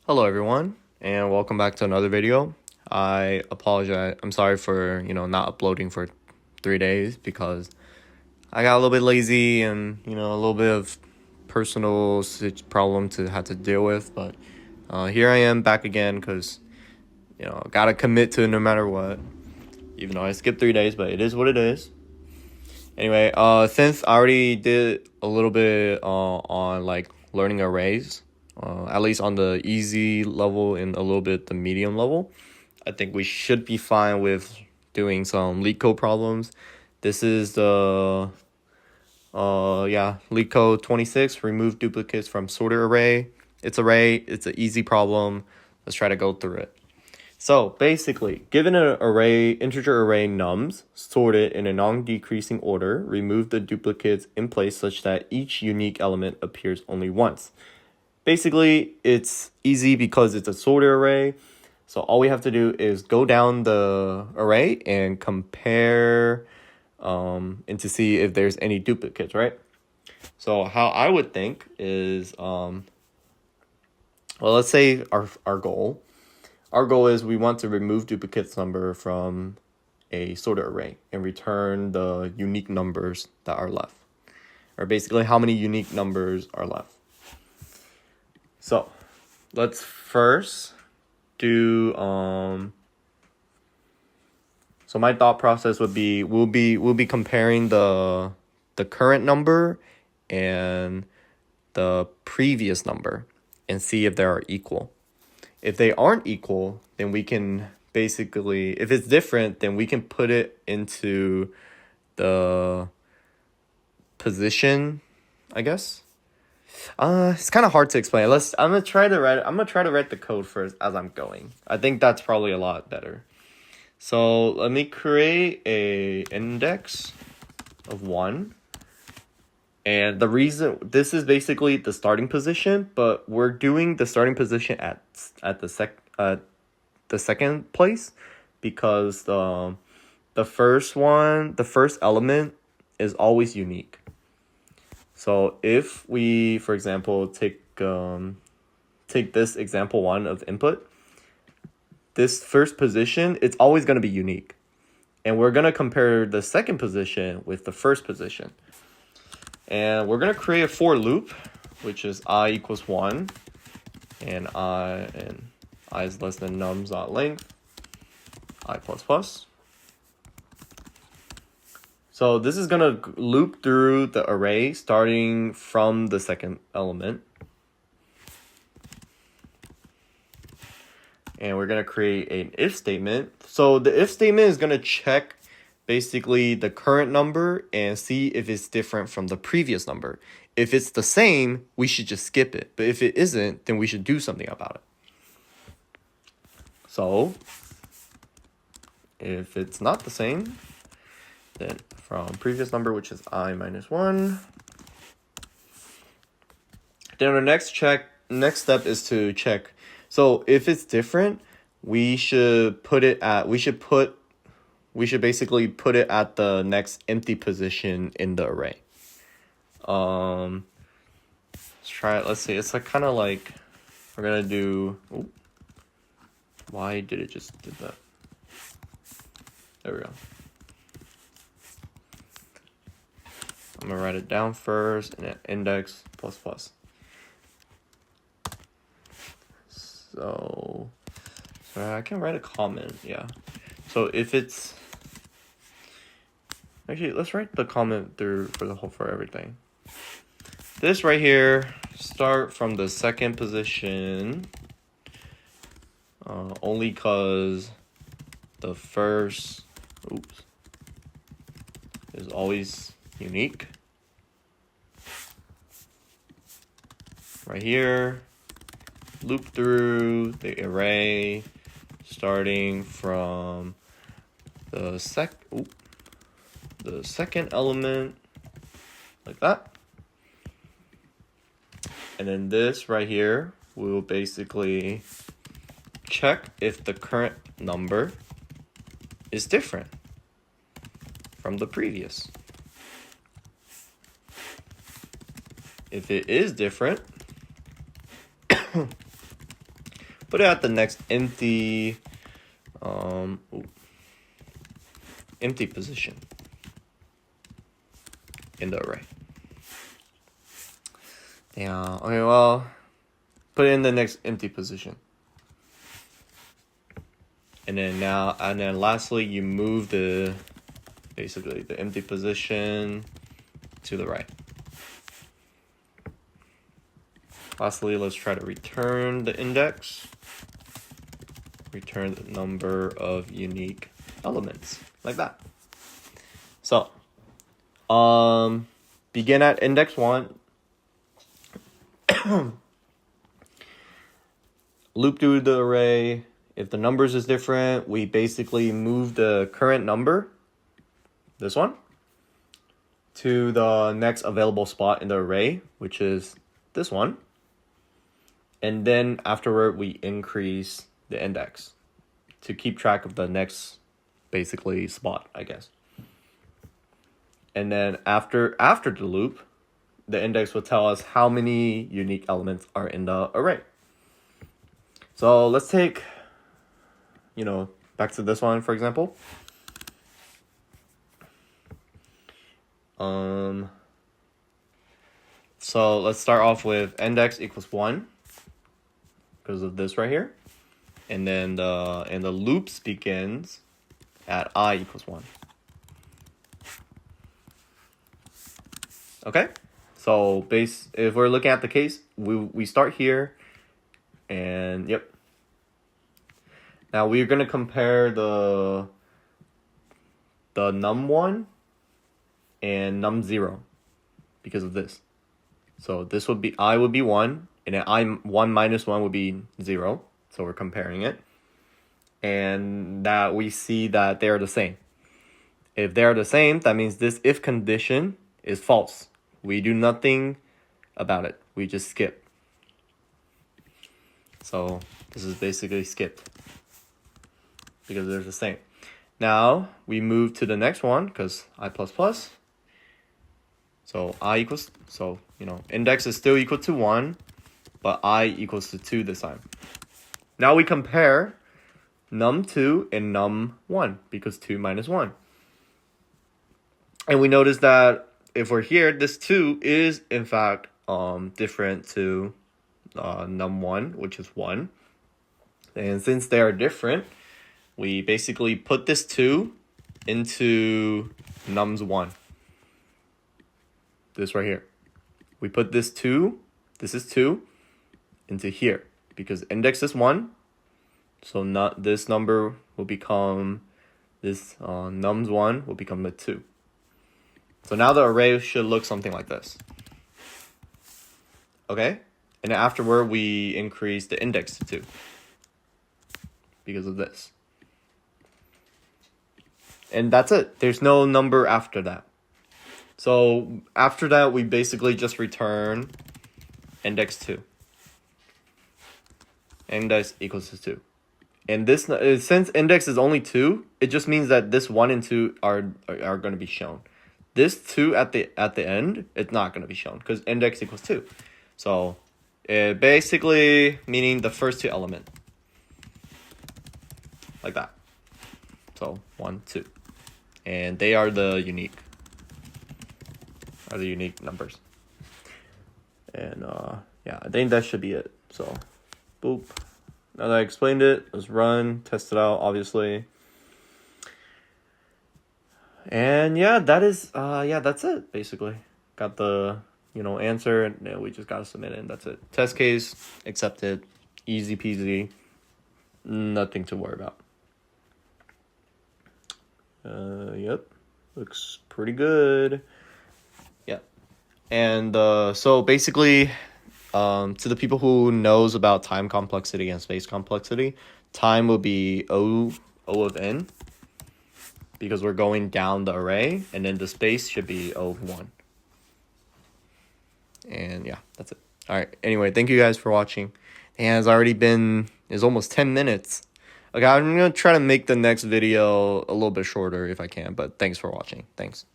Hello everyone, and welcome back to another video. I apologize. I'm sorry for, not uploading for 3 days because I got a little bit lazy and, a little bit of personal problem to have to deal with, but here I am back again because, got to commit to it no matter what. Even though I skipped 3 days, but it is what it is. Anyway, since I already did a little bit on like learning arrays, at least on the easy level and a little bit the medium level, I think we should be fine with doing some LeetCode problems. This is the LeetCode 26, remove duplicates from sorted array. It's an easy problem. Let's try to go through it. So basically, given an integer array nums, sorted in a non-decreasing order, remove the duplicates in place such that each unique element appears only once. Basically, it's easy because it's a sorted array. So all we have to do is go down the array and compare and to see if there's any duplicates, right? So how I would think is, let's say our goal. Our goal is we want to remove duplicates number from a sorted array and return the unique numbers that are left. Or basically how many unique numbers are left. So let's first do so my thought process would be we'll be comparing the current number and the previous number and see if they are equal. If they aren't equal, then we can basically, if it's different, then we can put it into the position, I guess. It's kind of hard to explain. I'm gonna try to write the code first as I'm going. I think that's probably a lot better. So let me create a index of 1. And the reason, this is basically the starting position, but we're doing the starting position at the second place because the first element is always unique. So if we, for example, take this example 1 of input, this first position, it's always going to be unique. And we're going to compare the second position with the first position. And we're going to create a for loop, which is I equals 1, and I is less than nums.length, I plus plus. So this is going to loop through the array starting from the second element. And we're going to create an if statement. So the if statement is going to check basically the current number and see if it's different from the previous number. If it's the same, we should just skip it. But if it isn't, then we should do something about it. So if it's not the same, then from previous number, which is I minus 1. Then our next step is to check. So if it's different, we should basically put it at the next empty position in the array. Let's try it. Let's see. It's like kind of like we're gonna do. Ooh, why did it just do that? There we go. I'm gonna write it down first and then index plus plus. So I can write a comment. Yeah. So if it's actually, let's write the comment through for everything. This right here, start from the second position, only cause the first, is always unique. Right here, loop through the array, starting from the second element, like that. And then this right here will basically check if the current number is different from the previous. If it is different, put it at the next empty empty position in the array. Yeah, okay, well, put it in the next empty position. And then lastly, you move basically the empty position to the right. Lastly, let's try to return the index. Return the number of unique elements, like that. So, begin at index 1. Loop through the array. If the numbers is different, we basically move the current number, this one, to the next available spot in the array, which is this one. And then afterward, we increase the index to keep track of the next, basically, spot, I guess. And then after the loop, the index will tell us how many unique elements are in the array. So let's take, back to this one, for example. So let's start off with index equals 1 because of this right here. And then the loops begins at I equals 1. Okay? So if we're looking at the case, we start here, and yep. Now we're gonna compare the num1 and num0 because of this. So this would be I would be 1, and then I1 minus 1 would be 0. So we're comparing it, and that we see that they are the same. If they are the same, that means this if condition is false. We do nothing about it. We just skip. So this is basically skipped because they're the same. Now we move to the next one because I++. So I equals, index is still equal to 1, but I equals to 2 this time. Now we compare num2 and num1 because 2 minus 1. And we notice that if we're here, this 2 is in fact different to num1, which is 1. And since they are different, we basically put this 2 into num's 1. This right here. We put this 2, this is 2, into here. Because index is 1, so not this number will become, this num's 1 will become the 2. So now the array should look something like this. Okay? And then afterward, we increase the index to 2 because of this. And that's it. There's no number after that. So after that, we basically just return index 2. Index equals to 2. And this, since index is only 2, it just means that this 1 and 2 are going to be shown. This 2 at the end, it's not going to be shown because index equals 2. So it basically meaning the first 2 elements. Like that. So 1, 2. And they are the unique numbers. And yeah, I think that should be it. So boop. Now that I explained it, let's run, test it out, obviously. And yeah, that's it, basically. Got the, answer, and we just got to submit it, and that's it. Test case, accepted, easy peasy, nothing to worry about. Yep, looks pretty good. Yep. And so basically, to the people who knows about time complexity and space complexity, time will be O of n because we're going down the array, and then the space should be O of 1. And yeah, that's it. All right. Anyway, thank you guys for watching. And it's almost 10 minutes. Okay, I'm going to try to make the next video a little bit shorter if I can, but thanks for watching. Thanks.